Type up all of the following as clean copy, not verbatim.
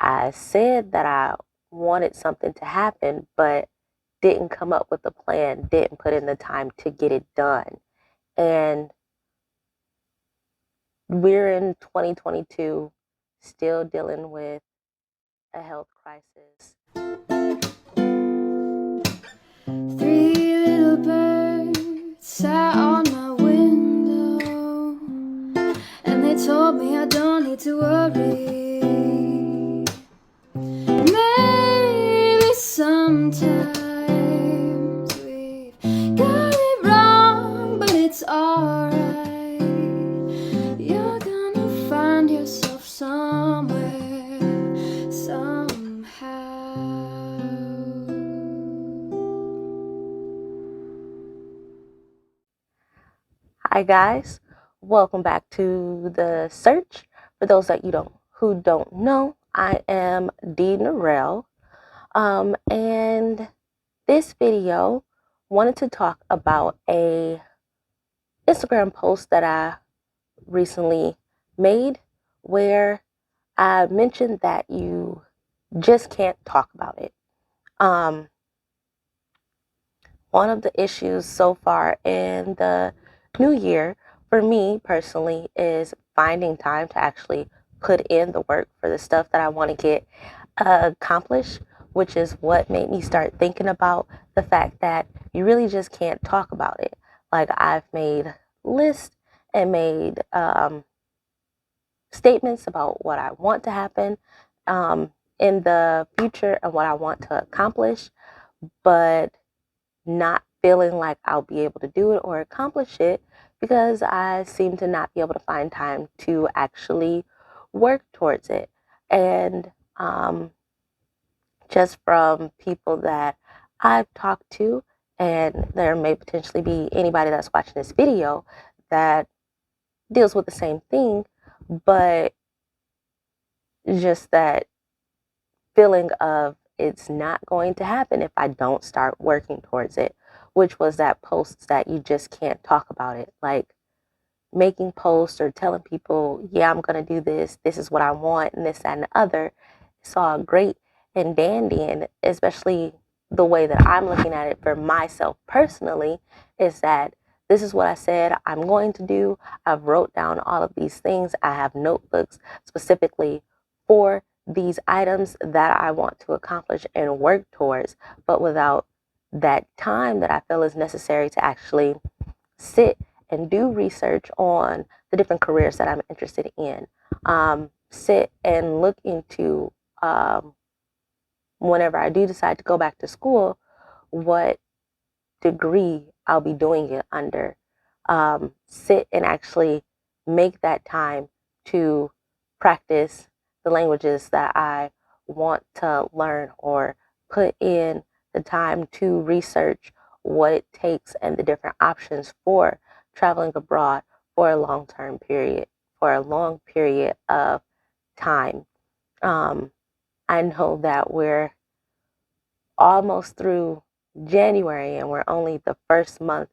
I said that I wanted something to happen, but didn't come up with a plan, didn't put in the time to get it done. And we're in 2022, still dealing with a health crisis. Three little birds sat on my window, and they told me I don't need to worry. Maybe sometimes we've got it wrong, but it's alright. You're gonna find yourself somewhere, somehow. Hi guys, welcome back to The Search. For those that who don't know, I am Dee Narell. And this video wanted to talk about a Instagram post that I recently made where I mentioned that you just can't talk about it. One of the issues so far in the new year for me personally is finding time to actually put in the work for the stuff that I want to get accomplished, which is what made me start thinking about the fact that you really just can't talk about it. Like I've made lists and made statements about what I want to happen in the future and what I want to accomplish, but not feeling like I'll be able to do it or accomplish it because I seem to not be able to find time to actually work towards it. And just from people that I've talked to, and there may potentially be anybody that's watching this video that deals with the same thing, but just that feeling of it's not going to happen if I don't start working towards it, which was that post that you just can't talk about it. Like making posts or telling people, yeah, I'm going to do this, this is what I want, and this, that, and the other. It's all great and dandy, and especially the way that I'm looking at it for myself personally is that this is what I said I'm going to do. I've wrote down all of these things. I have notebooks specifically for these items that I want to accomplish and work towards, but without that time that I feel is necessary to actually sit and do research on the different careers that I'm interested in. Sit and look into whenever I do decide to go back to school, what degree I'll be doing it under. Sit and actually make that time to practice the languages that I want to learn or put in the time to research what it takes and the different options for traveling abroad for a long period of time. I know that we're almost through January and we're only the first month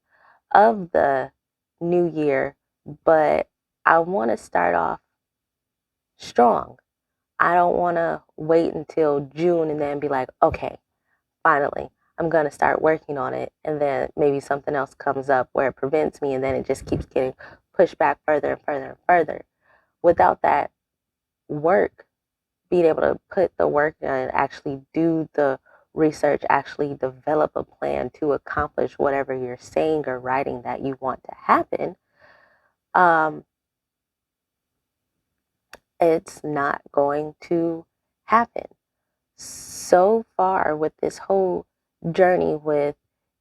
of the new year, but I want to start off strong. I don't want to wait until June and then be like, okay, finally, I'm going to start working on it. And then maybe something else comes up where it prevents me and then it just keeps getting pushed back further and further and further. Without that work, being able to put the work in and actually do the research, actually develop a plan to accomplish whatever you're saying or writing that you want to happen, um, it's not going to happen. So far, with this whole journey with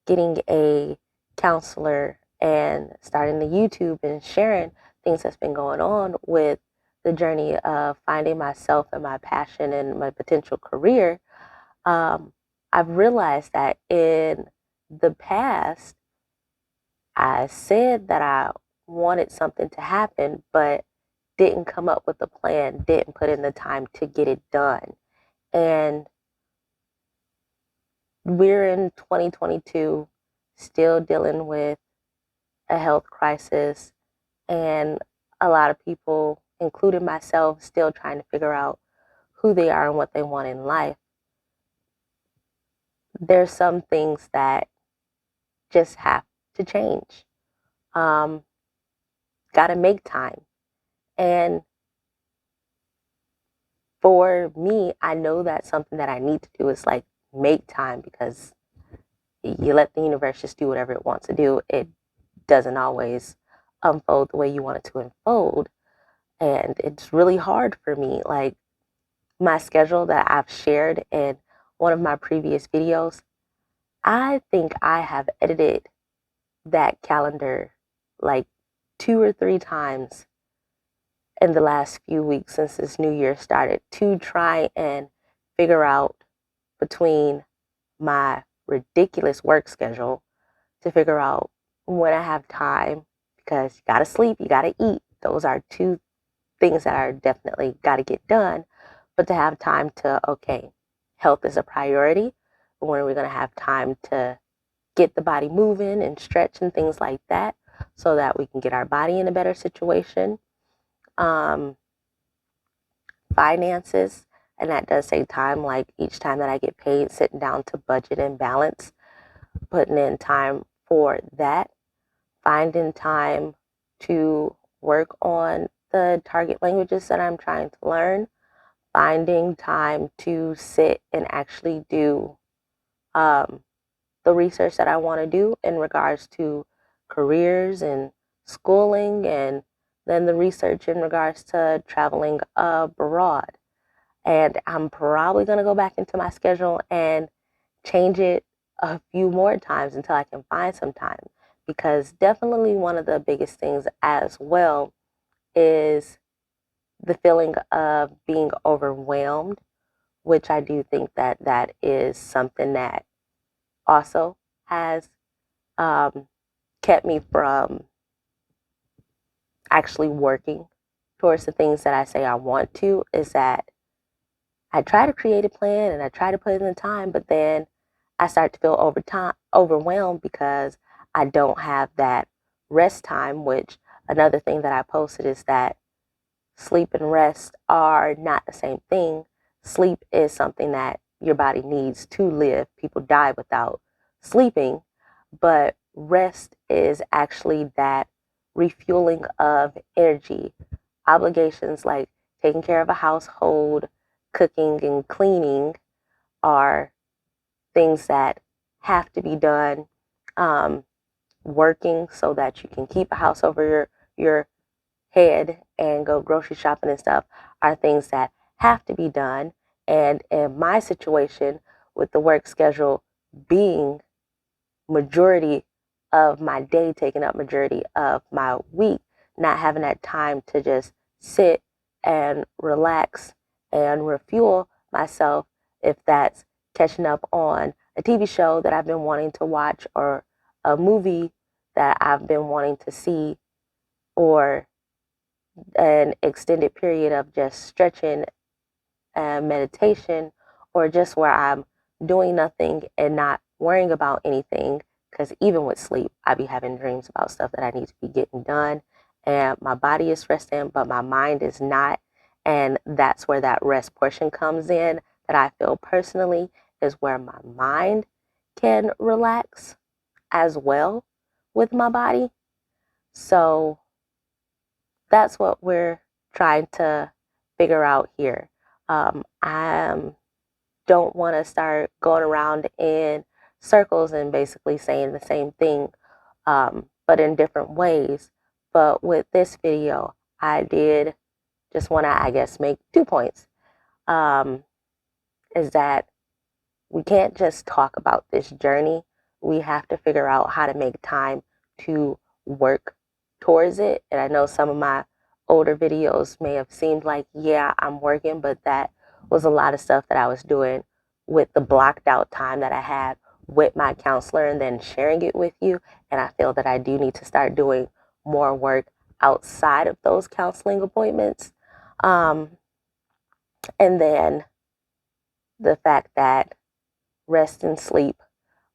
getting a counselor and starting the YouTube and sharing things that's been going on with the journey of finding myself and my passion and my potential career, um, I've realized that in the past, I said that I wanted something to happen, but didn't come up with a plan, didn't put in the time to get it done. And we're in 2022, still dealing with a health crisis, and a lot of people, including myself, still trying to figure out who they are and what they want in life, there's some things that just have to change. Got to make time. And for me, I know that's something that I need to do is like make time, because you let the universe just do whatever it wants to do. It doesn't always unfold the way you want it to unfold. And it's really hard for me. Like my schedule that I've shared in one of my previous videos, I think I have edited that calendar like 2 or 3 times in the last few weeks since this new year started, to try and figure out, between my ridiculous work schedule, to figure out when I have time, because you gotta sleep, you gotta eat. Those are two things that are definitely gotta get done. But to have time to, okay, health is a priority. When are we gonna have time to get the body moving and stretch and things like that, so that we can get our body in a better situation? Finances, and that does take time. Like each time that I get paid, sitting down to budget and balance, putting in time for that, finding time to work on the target languages that I'm trying to learn, finding time to sit and actually do the research that I want to do in regards to careers and schooling, and then the research in regards to traveling abroad. And I'm probably going to go back into my schedule and change it a few more times until I can find some time. Because definitely one of the biggest things as well is the feeling of being overwhelmed, which I do think that that is something that also has kept me from actually working towards the things that I say I want to, is that I try to create a plan and I try to put in the time, but then I start to feel overwhelmed because I don't have that rest time. Which, another thing that I posted is that sleep and rest are not the same thing. Sleep is something that your body needs to live. People die without sleeping, but rest is actually that refueling of energy. Obligations like taking care of a household, cooking, and cleaning are things that have to be done. Working so that you can keep a house over your head and go grocery shopping and stuff are things that have to be done. And in my situation, with the work schedule being majority of my day, taking up majority of my week, not having that time to just sit and relax and refuel myself, if that's catching up on a TV show that I've been wanting to watch, or a movie that I've been wanting to see, or an extended period of just stretching and meditation, or just where I'm doing nothing and not worrying about anything. Because even with sleep, I be having dreams about stuff that I need to be getting done, and my body is resting, but my mind is not. And that's where that rest portion comes in, that I feel personally is where my mind can relax as well with my body. So that's what we're trying to figure out here. I don't want to start going around in circles and basically saying the same thing, but in different ways. But with this video, I did just want to, I guess, make 2 points. Is that we can't just talk about this journey. We have to figure out how to make time to work towards it. And I know some of my older videos may have seemed like, yeah, I'm working, but that was a lot of stuff that I was doing with the blocked out time that I had with my counselor and then sharing it with you. And I feel that I do need to start doing more work outside of those counseling appointments. And then the fact that rest and sleep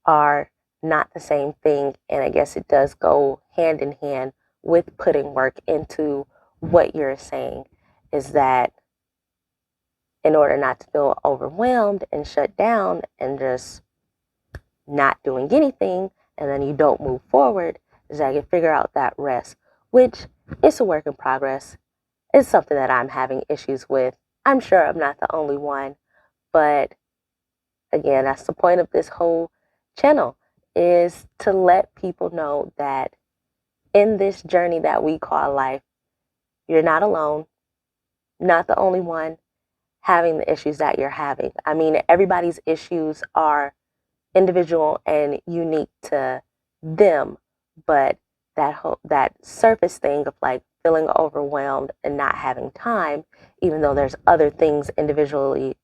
are not the same thing. And I guess it does go hand in hand with putting work into what you're saying, is that in order not to feel overwhelmed and shut down and just not doing anything, and then you don't move forward, is that you figure out that rest, which is a work in progress. It's something that I'm having issues with. I'm sure I'm not the only one, but again, that's the point of this whole channel, is to let people know that in this journey that we call life, you're not alone, not the only one having the issues that you're having. I mean, everybody's issues are individual and unique to them, but that surface thing of like feeling overwhelmed and not having time, even though there's other things individually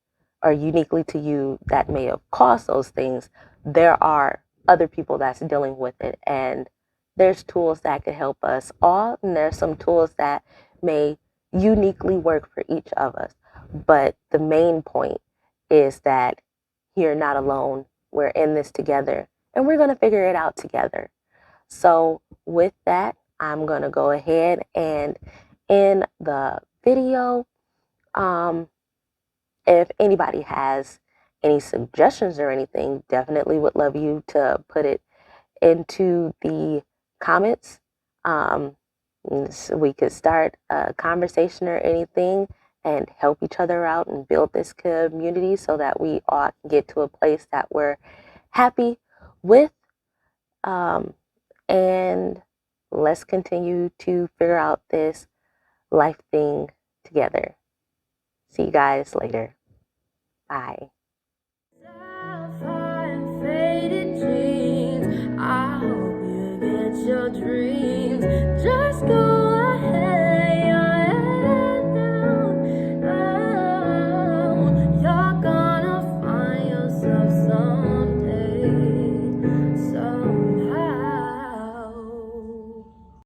or uniquely to you that may have caused those things, there are other people that's dealing with it, and there's tools that can help us all, and there's some tools that may uniquely work for each of us. But the main point is that you're not alone. We're in this together, and we're going to figure it out together. So with that, I'm going to go ahead and end the video. If anybody has any suggestions or anything, definitely would love you to put it into the comments. So we could start a conversation or anything and help each other out and build this community so that we all can get to a place that we're happy with. And let's continue to figure out this life thing together. See you guys later. Bye. I hope you get your dreams. Just go.